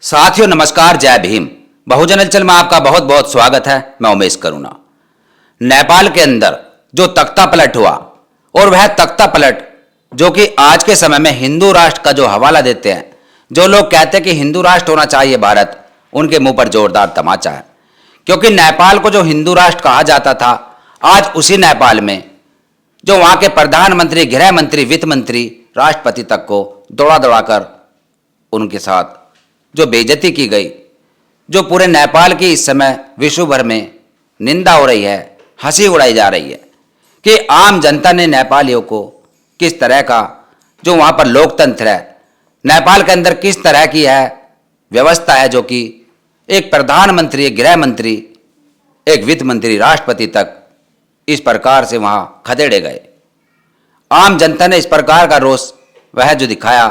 साथियों नमस्कार, जय भीम। बहुजन हलचल में आपका बहुत बहुत स्वागत है। मैं उमेश करुणा। नेपाल के अंदर जो तख्ता पलट हुआ और वह तख्ता पलट जो कि आज के समय में हिंदू राष्ट्र का जो हवाला देते हैं, जो लोग कहते हैं कि हिंदू राष्ट्र होना चाहिए भारत, उनके मुंह पर जोरदार तमाचा है। क्योंकि नेपाल को जो हिंदू राष्ट्र कहा जाता था, आज उसी नेपाल में जो वहां के प्रधानमंत्री, गृह मंत्री, वित्त मंत्री, राष्ट्रपति तक को दौड़ा दौड़ाकर उनके साथ जो बेइज्जती की गई, जो पूरे नेपाल की इस समय विश्व भर में निंदा हो रही है, हंसी उड़ाई जा रही है कि आम जनता ने नेपालियों को किस तरह का जो वहाँ पर लोकतंत्र है, नेपाल के अंदर किस तरह की है व्यवस्था है, जो कि एक प्रधानमंत्री, एक गृह मंत्री, एक वित्त मंत्री, राष्ट्रपति तक इस प्रकार से वहाँ खदेड़े गए। आम जनता ने इस प्रकार का रोष वह जो दिखाया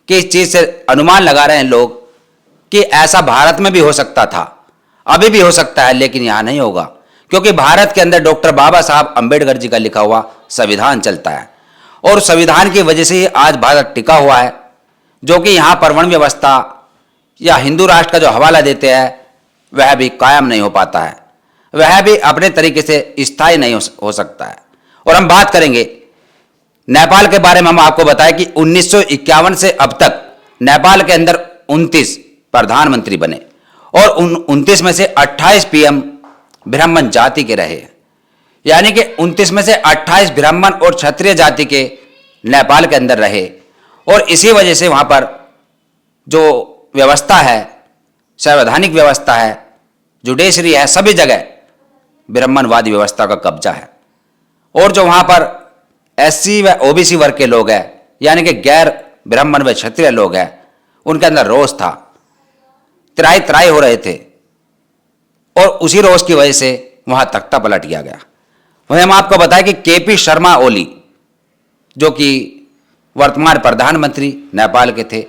कि इस चीज़ से अनुमान लगा रहे हैं लोग कि ऐसा भारत में भी हो सकता था, अभी भी हो सकता है, लेकिन यहाँ नहीं होगा। क्योंकि भारत के अंदर डॉक्टर बाबा साहब अंबेडकर जी का लिखा हुआ संविधान चलता है और संविधान की वजह से ही आज भारत टिका हुआ है। जो कि यहाँ पर वर्ण व्यवस्था या हिंदू राष्ट्र का जो हवाला देते हैं वह भी कायम नहीं हो पाता है, वह भी अपने तरीके से स्थायी नहीं हो सकता है। और हम बात करेंगे नेपाल के बारे में। हम आपको बताएं कि 1951 से अब तक नेपाल के अंदर 29 प्रधानमंत्री बने और उन 29 में से 28 पीएम ब्राह्मण जाति के रहे। यानी कि 29 में से 28 ब्राह्मण और क्षत्रिय जाति के नेपाल के अंदर रहे। और इसी वजह से वहां पर जो व्यवस्था है, संवैधानिक व्यवस्था है, जुडिशरी है, सभी जगह ब्राह्मणवादी व्यवस्था का कब्जा है। और जो वहां पर एससी व ओबीसी वर्ग के लोग हैं, यानी कि गैर ब्राह्मण व क्षत्रिय लोग हैं, उनके अंदर रोष था, त्राई त्राई हो रहे थे और उसी रोष की वजह से वहां तख्ता पलट किया गया। वहीं हम आपको बताएं कि केपी शर्मा ओली जो कि वर्तमान प्रधानमंत्री नेपाल के थे,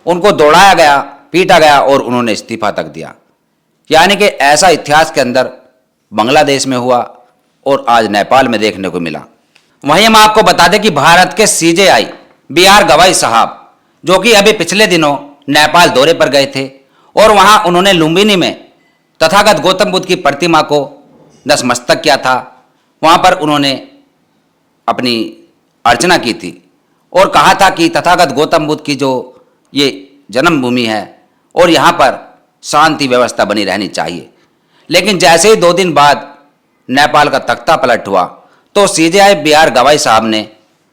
उनको दौड़ाया गया, पीटा गया और उन्होंने इस्तीफा तक दिया। यानी कि ऐसा इतिहास के अंदर बांग्लादेश में हुआ और आज नेपाल में देखने को मिला। वहीं हम आपको बता दें कि भारत के सीजेआई बीआर गवाई साहब जो कि अभी पिछले दिनों नेपाल दौरे पर गए थे और वहां उन्होंने लुम्बिनी में तथागत गौतम बुद्ध की प्रतिमा को नतमस्तक किया था। वहां पर उन्होंने अपनी अर्चना की थी और कहा था कि तथागत गौतम बुद्ध की जो ये जन्मभूमि है और यहाँ पर शांति व्यवस्था बनी रहनी चाहिए। लेकिन जैसे ही 2 दिन बाद नेपाल का तख्ता पलट हुआ तो सीजेआई बीआर गवाई साहब ने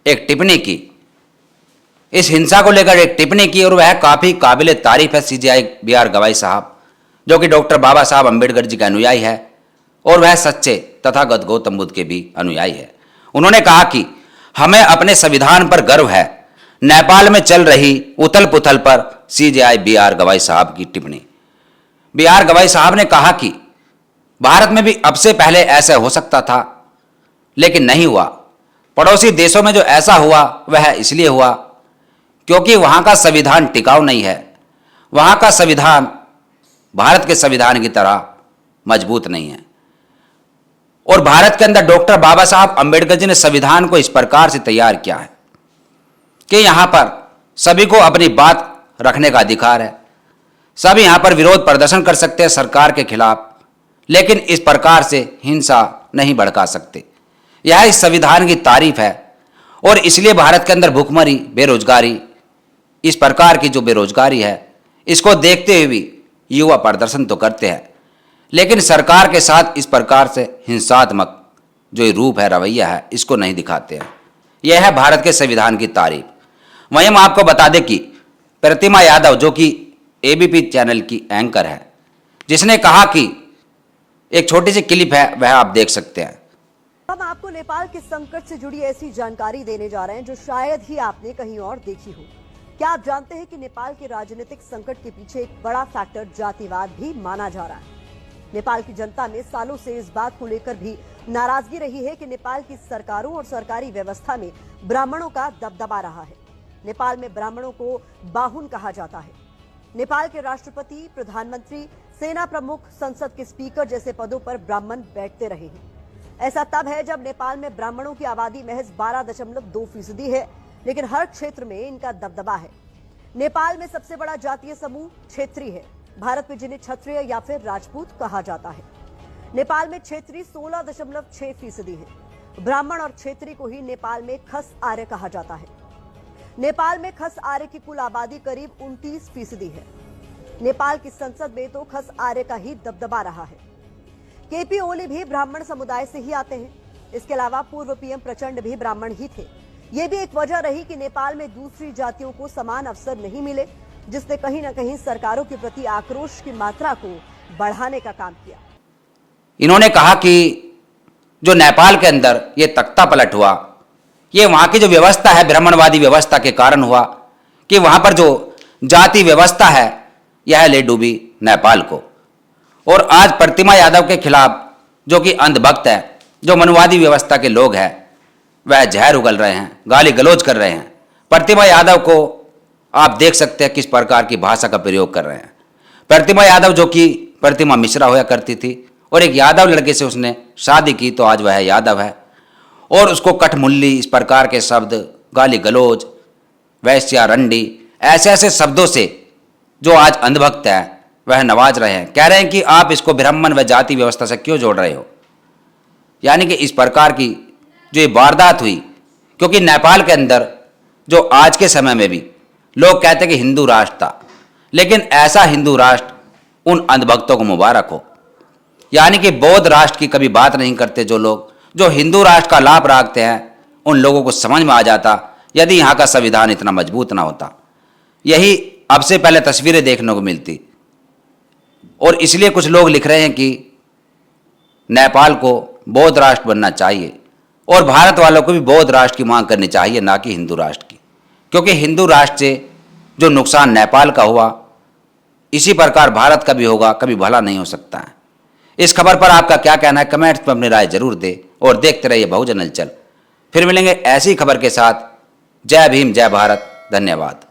एक टिप्पणी की, इस हिंसा को लेकर एक टिप्पणी की और वह काफ़ी काबिल तारीफ है। सीजेआई बीआर गवाई साहब जो कि डॉक्टर बाबा साहब अंबेडकर जी के अनुयायी है और वह सच्चे तथागत गौतम बुद्ध के भी अनुयायी है। उन्होंने कहा कि हमें अपने संविधान पर गर्व है। नेपाल में चल रही उथल पुथल पर सीजेआई बीआर गवाई साहब की टिप्पणी। बीआर गवाई साहब ने कहा कि भारत में भी अब से पहले ऐसा हो सकता था, लेकिन नहीं हुआ। पड़ोसी देशों में जो ऐसा हुआ वह इसलिए हुआ क्योंकि वहां का संविधान टिकाऊ नहीं है, वहां का संविधान भारत के संविधान की तरह मजबूत नहीं है। और भारत के अंदर डॉक्टर बाबा साहब अंबेडकर जी ने संविधान को इस प्रकार से तैयार किया है कि यहां पर सभी को अपनी बात रखने का अधिकार है, सभी यहां पर विरोध प्रदर्शन कर सकते हैं सरकार के खिलाफ, लेकिन इस प्रकार से हिंसा नहीं भड़का सकते। यह इस संविधान की तारीफ है। और इसलिए भारत के अंदर भूखमरी, बेरोजगारी, इस प्रकार की जो बेरोजगारी है, इसको देखते हुए भी युवा प्रदर्शन तो करते हैं, लेकिन सरकार के साथ इस प्रकार से हिंसात्मक जो रूप है, रवैया है, इसको नहीं दिखाते हैं। यह है भारत के संविधान की तारीफ। वहीं हम आपको बता दें कि प्रतिमा यादव जो कि एबीपी चैनल की एंकर है, जिसने कहा कि एक छोटी सी क्लिप है, वह आप देख सकते हैं। हम आपको नेपाल के संकट से जुड़ी ऐसी जानकारी देने जा रहे हैं जो शायद ही आपने कहीं और देखी हो। क्या आप जानते हैं कि नेपाल के राजनीतिक संकट के पीछे एक बड़ा फैक्टर जातिवाद भी माना जा रहा है। नेपाल की जनता में सालों से इस बात को लेकर भी नाराजगी रही है कि नेपाल की सरकारों और सरकारी व्यवस्था में ब्राह्मणों का दबदबा रहा है। नेपाल में ब्राह्मणों को बाहुन कहा जाता है। नेपाल के राष्ट्रपति, प्रधानमंत्री, सेना प्रमुख, संसद के स्पीकर जैसे पदों पर ब्राह्मण बैठते रहे हैं। ऐसा तब है जब नेपाल में ब्राह्मणों की आबादी महज 12.2% है, लेकिन हर क्षेत्र में इनका दबदबा है। नेपाल में सबसे बड़ा जातीय समूह क्षेत्री है, भारत में जिन्हें क्षत्रिय या फिर राजपूत कहा जाता है। नेपाल में क्षेत्री 16.6% है। ब्राह्मण और क्षेत्री को ही नेपाल में खस आर्य कहा जाता है। नेपाल में खस आर्य की कुल आबादी करीब 29% है। नेपाल की संसद में तो खस आर्य का ही दबदबा रहा है। केपी ओली भी ब्राह्मण समुदाय से ही आते हैं। इसके अलावा पूर्व पीएम प्रचंड भी ब्राह्मण ही थे। ये भी एक वजह रही कि नेपाल में दूसरी जातियों को समान अवसर नहीं मिले, जिसने कहीं ना कहीं सरकारों के प्रति आक्रोश की मात्रा को बढ़ाने का काम किया। इन्होंने कहा कि जो नेपाल के अंदर ये तख्ता पलट हुआ, ये वहाँ की जो व्यवस्था है ब्राह्मणवादी व्यवस्था के कारण हुआ कि वहाँ पर जो जाति व्यवस्था है यह ले डूबी नेपाल को। और आज प्रतिमा यादव के खिलाफ जो कि अंधभक्त है, जो मनुवादी व्यवस्था के लोग हैं, वह जहर उगल रहे हैं, गाली गलौज कर रहे हैं। प्रतिमा यादव को आप देख सकते हैं किस प्रकार की भाषा का प्रयोग कर रहे हैं। प्रतिमा यादव जो कि प्रतिमा मिश्रा होया करती थी और एक यादव लड़के से उसने शादी की, तो आज वह यादव है और उसको कठमुल्ली इस प्रकार के शब्द, गाली गलौज, वैश्या, रंडी, ऐसे ऐसे शब्दों से जो आज अंधभक्त है वह नवाज रहे हैं। कह रहे हैं कि आप इसको ब्राह्मण व जाति व्यवस्था से क्यों जोड़ रहे हो। यानी कि इस प्रकार की जो ये वारदात हुई, क्योंकि नेपाल के अंदर जो आज के समय में भी लोग कहते हैं कि हिंदू राष्ट्र था, लेकिन ऐसा हिंदू राष्ट्र उन अंधभक्तों को मुबारक हो। यानी कि बौद्ध राष्ट्र की कभी बात नहीं करते जो लोग, जो हिंदू राष्ट्र का लाभ रखते हैं, उन लोगों को समझ में आ जाता यदि यहाँ का संविधान इतना मजबूत ना होता। यही अब से पहले तस्वीरें देखने को मिलती। और इसलिए कुछ लोग लिख रहे हैं कि नेपाल को बौद्ध राष्ट्र बनना चाहिए और भारत वालों को भी बौद्ध राष्ट्र की मांग करनी चाहिए, ना कि हिंदू राष्ट्र की, क्योंकि हिंदू राष्ट्र से जो नुकसान नेपाल का हुआ इसी प्रकार भारत का भी होगा, कभी भला नहीं हो सकता है। इस खबर पर आपका क्या कहना है, कमेंट्स में अपनी राय जरूर दें और देखते रहिए बहुजन हलचल। फिर मिलेंगे ऐसी खबर के साथ। जय भीम, जय भारत, धन्यवाद।